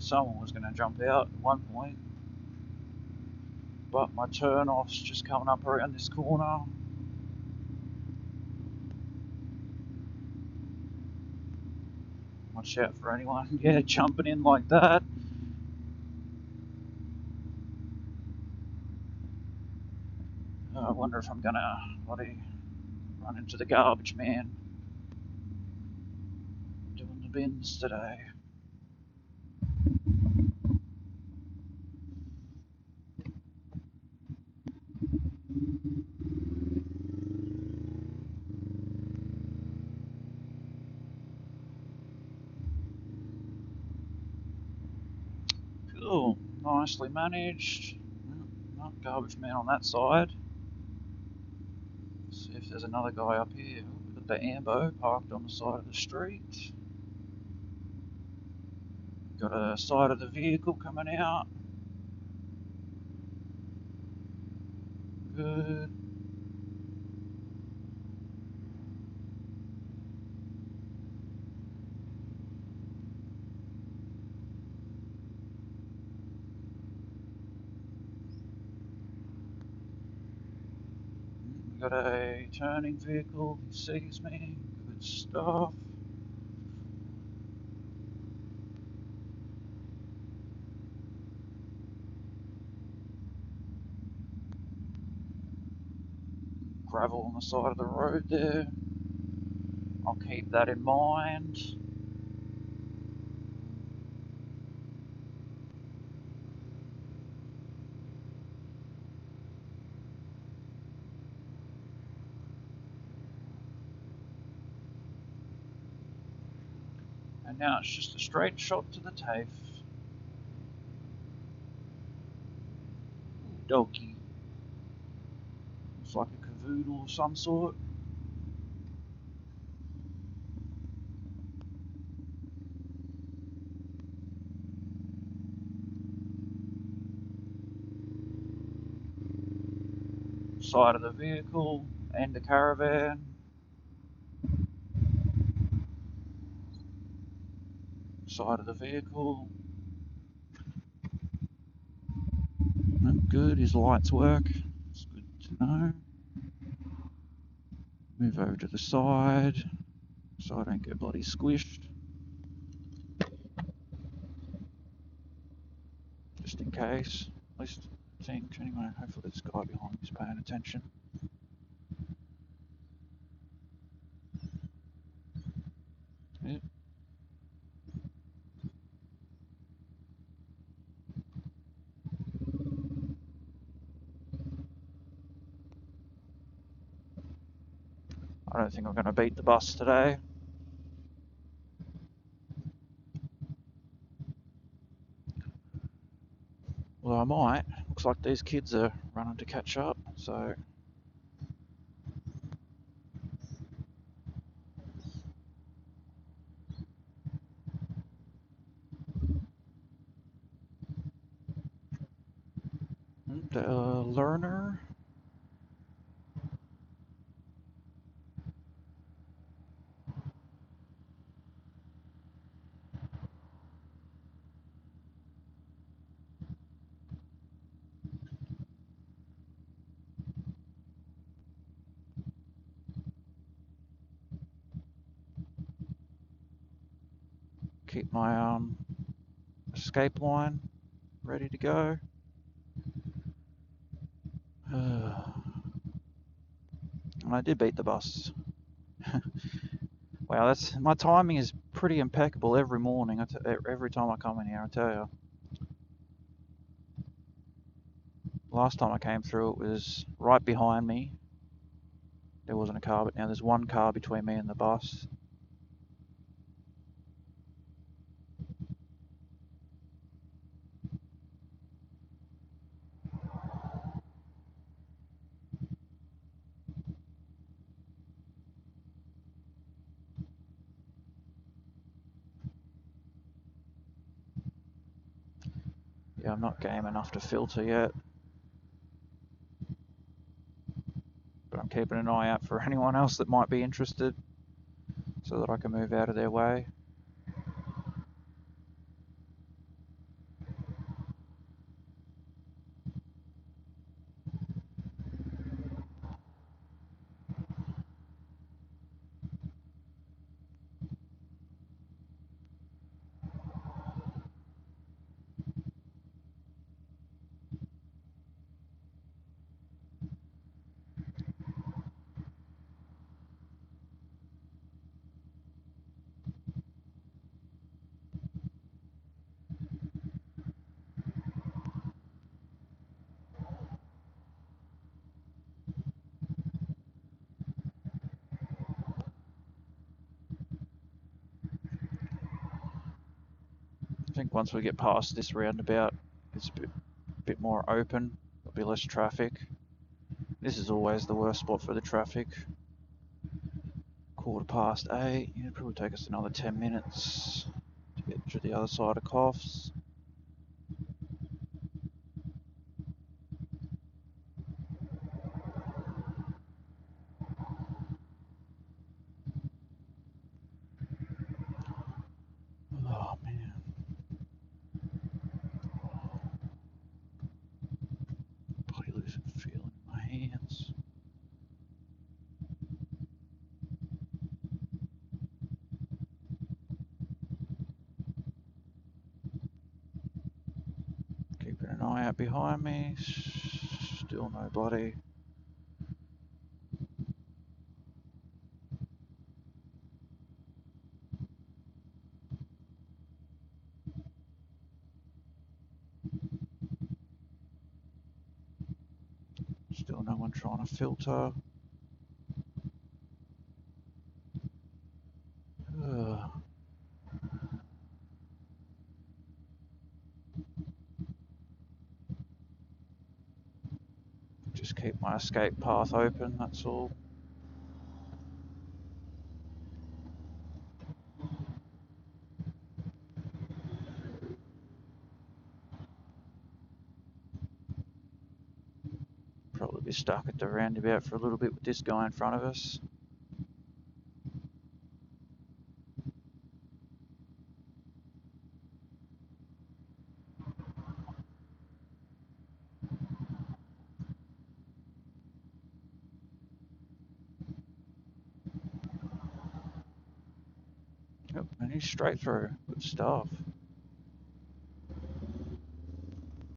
someone was going to jump out at one point, but my turn off's just coming up around this corner. Watch out for anyone, yeah, jumping in like that. I wonder if I'm gonna run into the garbage man doing the bins today. Cool, nicely managed. Not garbage man on that side. See if there's another guy up here. We've got the Ambo parked on the side of the street. Got a side of the vehicle coming out. Good. Got a turning vehicle. He sees me. Good stuff. Gravel on the side of the road there. I'll keep that in mind. And now it's just a straight shot to the TAFE. Dokie. Looks like a cavoodle of some sort. Side of the vehicle and the caravan. Side of the vehicle. Good, his lights work. It's good to know. Move over to the side so I don't get bloody squished. Just in case. At least I think, anyway, hopefully this guy behind me is paying attention. Yep. I don't think I'm going to beat the bus today. Well, I might. Looks like these kids are running to catch up, so... The learner. Keep my escape line ready to go. And I did beat the bus. Wow, that's my timing is pretty impeccable every morning. Every time I come in here, I tell you. Last time I came through, it was right behind me. There wasn't a car, but now there's one car between me and the bus. Yeah, I'm not game enough to filter yet. But I'm keeping an eye out for anyone else that might be interested so that I can move out of their way. think once we get past this roundabout, it's a bit more open. There'll be less traffic. This is always the worst spot for the traffic. 8:15. It'll probably take us another 10 minutes to get to the other side of Coffs. Oh man. Probably losing feeling in my hands. Keeping an eye out behind me. Still nobody. Still no one trying to filter. Ugh. Just keep my escape path open, that's all. Probably be stuck at the roundabout for a little bit with this guy in front of us. Yep, and he's straight through. Good stuff.